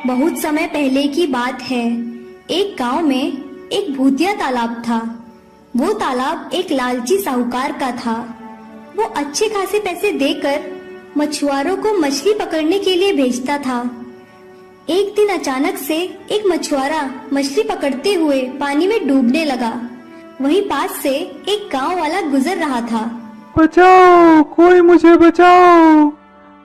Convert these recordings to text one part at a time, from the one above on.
बहुत समय पहले की बात है। एक गांव में एक भूतिया तालाब था। वो तालाब एक लालची साहूकार का था। वो अच्छे खासे पैसे देकर मछुआरों को मछली पकड़ने के लिए भेजता था। एक दिन अचानक से एक मछुआरा मछली पकड़ते हुए पानी में डूबने लगा। वहीं पास से एक गांव वाला गुजर रहा था। बचाओ, कोई मुझे बचाओ,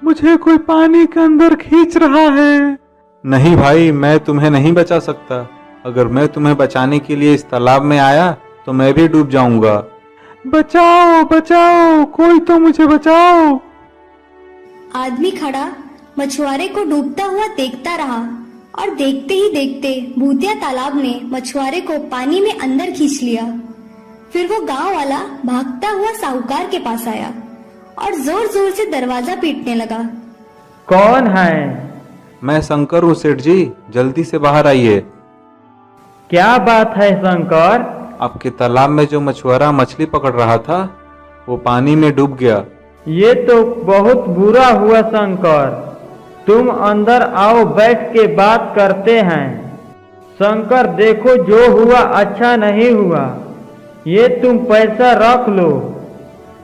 मुझे कोई पानी के अंदर खींच रहा है। नहीं भाई, मैं तुम्हें नहीं बचा सकता। अगर मैं तुम्हें बचाने के लिए इस तालाब में आया तो मैं भी डूब जाऊंगा। बचाओ बचाओ, कोई तो मुझे बचाओ। आदमी खड़ा मछुआरे को डूबता हुआ देखता रहा और देखते ही देखते भूतिया तालाब ने मछुआरे को पानी में अंदर खींच लिया। फिर वो गांव वाला भागता हुआ साहूकार के पास आया और जोर जोर से दरवाजा पीटने लगा। कौन है? मैं शंकर हूँ सेठ जी, जल्दी से बाहर आइए। क्या बात है शंकर? आपके तालाब में जो मछुआरा मछली पकड़ रहा था वो पानी में डूब गया। ये तो बहुत बुरा हुआ शंकर। तुम अंदर आओ, बैठ के बात करते हैं। शंकर देखो, जो हुआ अच्छा नहीं हुआ। ये तुम पैसा रख लो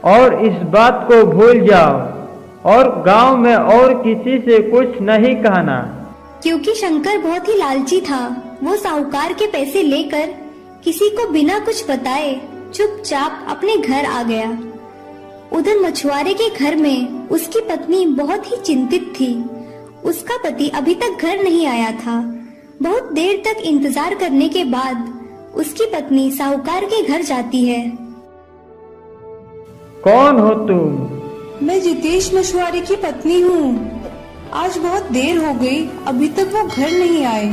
और इस बात को भूल जाओ और गांव में और किसी से कुछ नहीं कहना। क्योंकि शंकर बहुत ही लालची था, वो साहूकार के पैसे लेकर किसी को बिना कुछ बताए चुपचाप अपने घर आ गया। उधर मछुआरे के घर में उसकी पत्नी बहुत ही चिंतित थी। उसका पति अभी तक घर नहीं आया था। बहुत देर तक इंतजार करने के बाद उसकी पत्नी साहूकार के घर जाती है। कौन हो तुम? मैं जितेश मछुआरे की पत्नी हूँ। आज बहुत देर हो गई, अभी तक वो घर नहीं आए।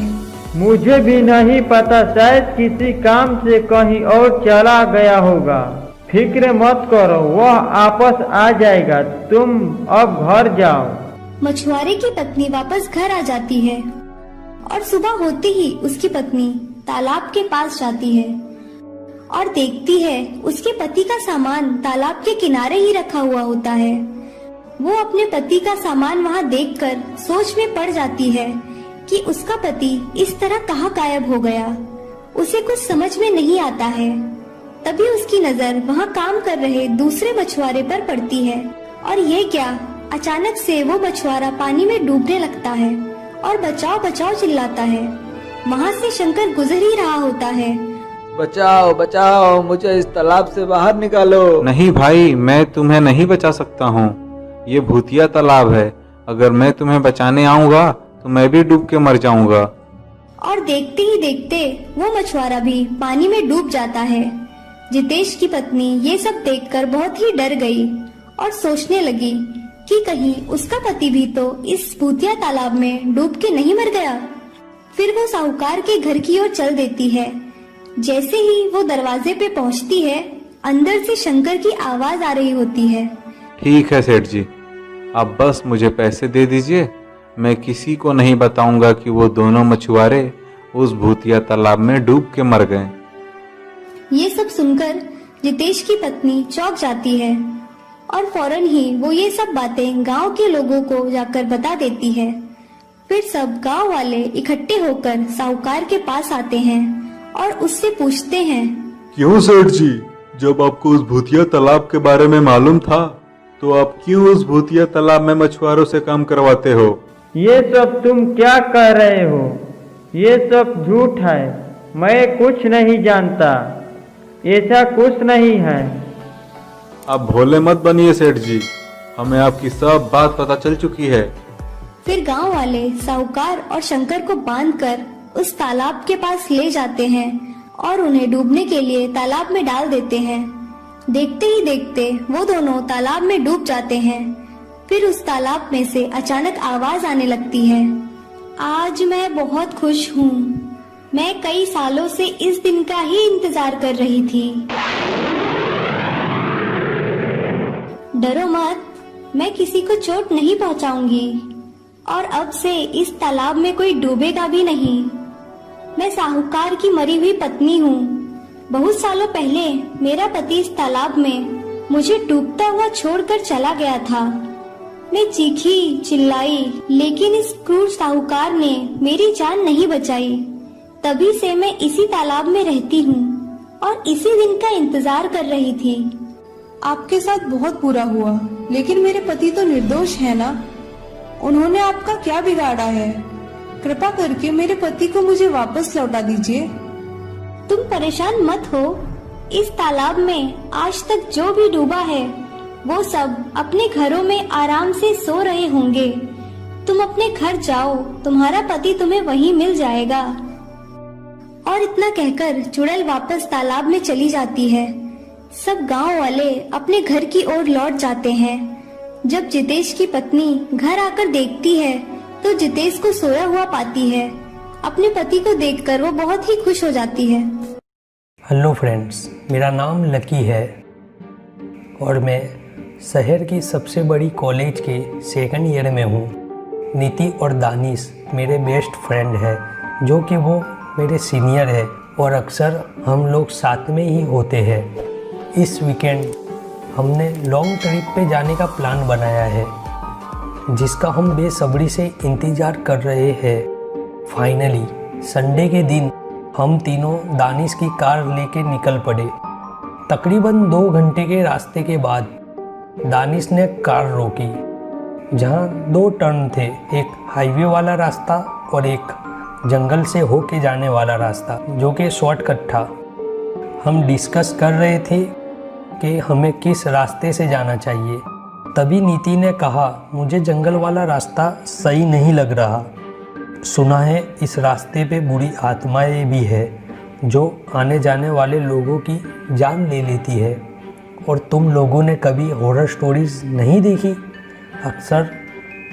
मुझे भी नहीं पता, शायद किसी काम से कहीं और चला गया होगा। फिक्र मत करो, वह वापस आ जाएगा। तुम अब घर जाओ। मछुआरे की पत्नी वापस घर आ जाती है और सुबह होते ही उसकी पत्नी तालाब के पास जाती है और देखती है उसके पति का सामान तालाब के किनारे ही रखा हुआ होता है। वो अपने पति का सामान वहाँ देखकर सोच में पड़ जाती है कि उसका पति इस तरह कहाँ गायब हो गया। उसे कुछ समझ में नहीं आता है। तभी उसकी नजर वहाँ काम कर रहे दूसरे मछुआरे पर पड़ती है और ये क्या, अचानक से वो मछुआरा पानी में डूबने लगता है और बचाओ बचाओ चिल्लाता है। वहाँ से शंकर गुजर ही रहा होता है। बचाओ बचाओ, मुझे इस तालाब से बाहर निकालो। नहीं भाई, मैं तुम्हें नहीं बचा सकता हूँ। ये भूतिया तालाब है। अगर मैं तुम्हें बचाने आऊँगा तो मैं भी डूब के मर जाऊंगा। और देखते ही देखते वो मछुआरा भी पानी में डूब जाता है। जितेश की पत्नी ये सब देखकर बहुत ही डर गई और सोचने लगी कि कहीं उसका पति भी तो इस भूतिया तालाब में डूब के नहीं मर गया। फिर वो साहूकार के घर की ओर चल देती है। जैसे ही वो दरवाजे पे पहुंचती है, अंदर से शंकर की आवाज आ रही होती है। ठीक है सेठ जी, आप बस मुझे पैसे दे दीजिए। मैं किसी को नहीं बताऊंगा कि वो दोनों मछुआरे उस भूतिया तालाब में डूब के मर गए। ये सब सुनकर जितेश की पत्नी चौंक जाती है और फौरन ही वो ये सब बातें गांव के लोगों को जाकर बता देती है। फिर सब गांव वाले इकट्ठे होकर साहूकार के पास आते हैं और उससे पूछते हैं, क्यों सेठ जी, जब आपको उस भूतिया तालाब के बारे में मालूम था तो आप क्यों उस भूतिया तालाब में मछुआरों से काम करवाते हो? ये सब तुम क्या कह रहे हो? ये सब झूठ है। मैं कुछ नहीं जानता, ऐसा कुछ नहीं है। आप भोले मत बनिए सेठ जी, हमें आपकी सब बात पता चल चुकी है। फिर गांव वाले साहूकार और शंकर को बांधकर उस तालाब के पास ले जाते हैं और उन्हें डूबने के लिए तालाब में डाल देते हैं। देखते ही देखते वो दोनों तालाब में डूब जाते हैं। फिर उस तालाब में से अचानक आवाज आने लगती है, आज मैं बहुत खुश हूँ। मैं कई सालों से इस दिन का ही इंतजार कर रही थी। डरो मत, मैं किसी को चोट नहीं पहुँचाऊंगी और अब से इस तालाब में कोई डूबेगा भी नहीं। मैं साहूकार की मरी हुई पत्नी हूँ। बहुत सालों पहले मेरा पति इस तालाब में मुझे डूबता हुआ छोड़कर चला गया था। मैं चीखी चिल्लाई, लेकिन इस क्रूर साहूकार ने मेरी जान नहीं बचाई। तभी से मैं इसी तालाब में रहती हूँ और इसी दिन का इंतजार कर रही थी। आपके साथ बहुत बुरा हुआ, लेकिन मेरे पति तो निर्दोष है ना। उन्होंने आपका क्या बिगाड़ा है? कृपा करके मेरे पति को मुझे वापस लौटा दीजिए। तुम परेशान मत हो। इस तालाब में आज तक जो भी डूबा है वो सब अपने घरों में आराम से सो रहे होंगे। तुम अपने घर जाओ, तुम्हारा पति तुम्हें वहीं मिल जाएगा। और इतना कहकर चुड़ैल वापस तालाब में चली जाती है। सब गांव वाले अपने घर की ओर लौट जाते हैं। जब जितेश की पत्नी घर आकर देखती है तो जितेश को सोया हुआ पाती है। अपने पति को देखकर वो बहुत ही खुश हो जाती है। हेलो फ्रेंड्स, मेरा नाम लकी है और मैं शहर की सबसे बड़ी कॉलेज के सेकंड ईयर में हूँ। नीति और दानिश मेरे बेस्ट फ्रेंड है, जो कि वो मेरे सीनियर है और अक्सर हम लोग साथ में ही होते हैं। इस वीकेंड हमने लॉन्ग ट्रिप पे जाने का प्लान बनाया है, जिसका हम बेसब्री से इंतज़ार कर रहे हैं। फाइनली संडे के दिन हम तीनों दानिश की कार लेके निकल पड़े। तकरीबन 2 घंटे के रास्ते के बाद दानिश ने कार रोकी, जहाँ 2 टर्न थे, एक हाईवे वाला रास्ता और एक जंगल से होके जाने वाला रास्ता, जो कि शॉर्टकट था। हम डिस्कस कर रहे थे कि हमें किस रास्ते से जाना चाहिए। तभी नीति ने कहा, मुझे जंगल वाला रास्ता सही नहीं लग रहा। सुना है इस रास्ते पे बुरी आत्माएं भी है, जो आने जाने वाले लोगों की जान ले लेती है। और तुम लोगों ने कभी हॉरर स्टोरीज नहीं देखी? अक्सर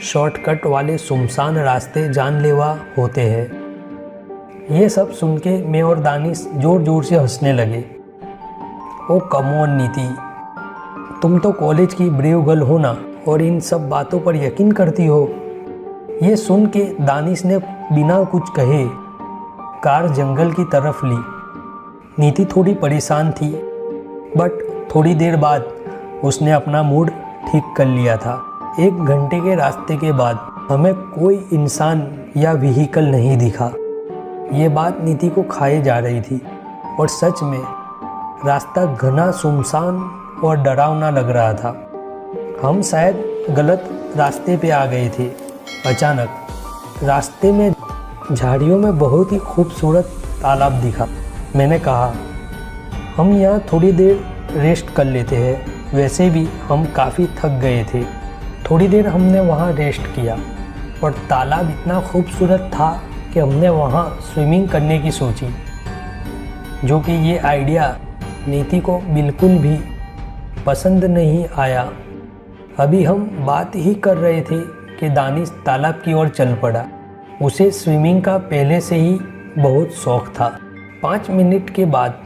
शॉर्टकट वाले सुनसान रास्ते जानलेवा होते हैं। ये सब सुन के मैं और दानिश ज़ोर ज़ोर से हंसने लगे। ओ कम ऑन नीति, तुम तो कॉलेज की ब्रेव गर्ल हो ना, और इन सब बातों पर यकीन करती हो। ये सुन के दानिश ने बिना कुछ कहे कार जंगल की तरफ ली। नीति थोड़ी परेशान थी, बट थोड़ी देर बाद उसने अपना मूड ठीक कर लिया था। 1 घंटे के रास्ते के बाद हमें कोई इंसान या व्हीकल नहीं दिखा। ये बात नीति को खाए जा रही थी और सच में रास्ता घना सुनसान और डरावना लग रहा था। हम शायद गलत रास्ते पे आ गए थे। अचानक रास्ते में झाड़ियों में बहुत ही खूबसूरत तालाब दिखा। मैंने कहा, हम यहाँ थोड़ी देर रेस्ट कर लेते हैं। वैसे भी हम काफ़ी थक गए थे। थोड़ी देर हमने वहाँ रेस्ट किया और तालाब इतना खूबसूरत था कि हमने वहाँ स्विमिंग करने की सोची, जो कि ये आइडिया नीति को बिल्कुल भी पसंद नहीं आया। अभी हम बात ही कर रहे थे कि दानिश तालाब की ओर चल पड़ा। उसे स्विमिंग का पहले से ही बहुत शौक था। 5 मिनट के बाद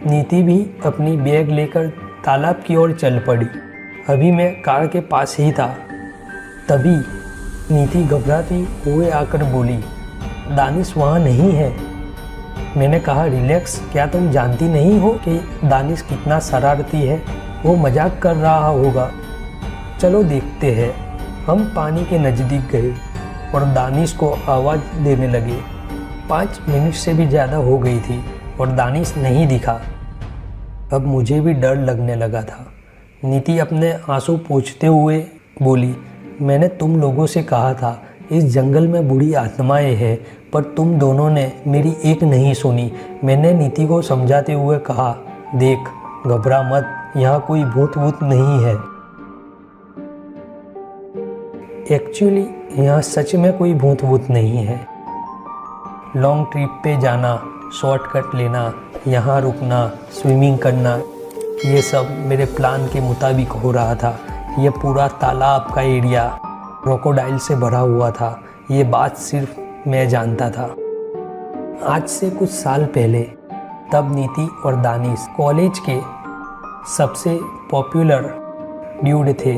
नीति भी अपनी बैग लेकर तालाब की ओर चल पड़ी। अभी मैं कार के पास ही था, तभी नीति घबराती हुए आकर बोली, दानिश वहाँ नहीं है। मैंने कहा, रिलैक्स, क्या तुम जानती नहीं हो कि दानिश कितना शरारती है? वो मजाक कर रहा होगा। चलो देखते हैं। हम पानी के नज़दीक गए और दानिश को आवाज़ देने लगे। 5 मिनट से भी ज़्यादा हो गई थी और दानिश नहीं दिखा। अब मुझे भी डर लगने लगा था। नीति अपने आंसू पोंछते हुए बोली, मैंने तुम लोगों से कहा था इस जंगल में बुरी आत्माएं हैं, पर तुम दोनों ने मेरी एक नहीं सुनी। मैंने नीति को समझाते हुए कहा, देख, घबरा मत, यहाँ कोई भूत वूत नहीं है। एक्चुअली यहाँ सच में कोई भूत वूत नहीं है। लॉन्ग ट्रिप पे जाना, शॉर्टकट लेना, यहाँ रुकना, स्विमिंग करना, ये सब मेरे प्लान के मुताबिक हो रहा था। ये पूरा तालाब का एरिया क्रोकोडाइल से भरा हुआ था। ये बात सिर्फ मैं जानता था। आज से कुछ साल पहले तब नीति और दानिश कॉलेज के सबसे पॉपुलर ड्यूड थे।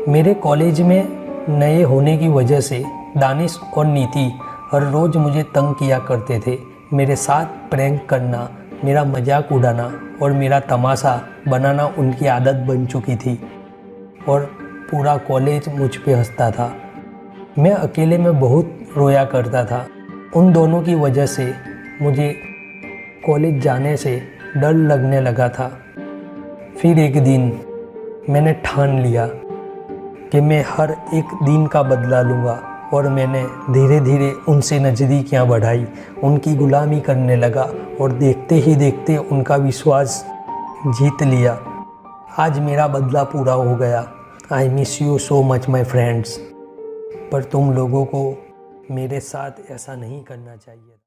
मेरे कॉलेज में नए होने की वजह से दानिश और नीति हर रोज़ मुझे तंग किया करते थे। मेरे साथ प्रैंक करना, मेरा मजाक उड़ाना और मेरा तमाशा बनाना उनकी आदत बन चुकी थी। और पूरा कॉलेज मुझ पे हंसता था। मैं अकेले में बहुत रोया करता था। उन दोनों की वजह से मुझे कॉलेज जाने से डर लगने लगा था। फिर एक दिन मैंने ठान लिया कि मैं हर एक दिन का बदला लूँगा और मैंने धीरे धीरे उनसे नज़दीकियाँ बढ़ाई, उनकी गुलामी करने लगा और देखते ही देखते उनका विश्वास जीत लिया। आज मेरा बदला पूरा हो गया। I miss you so much my friends. पर तुम लोगों को मेरे साथ ऐसा नहीं करना चाहिए।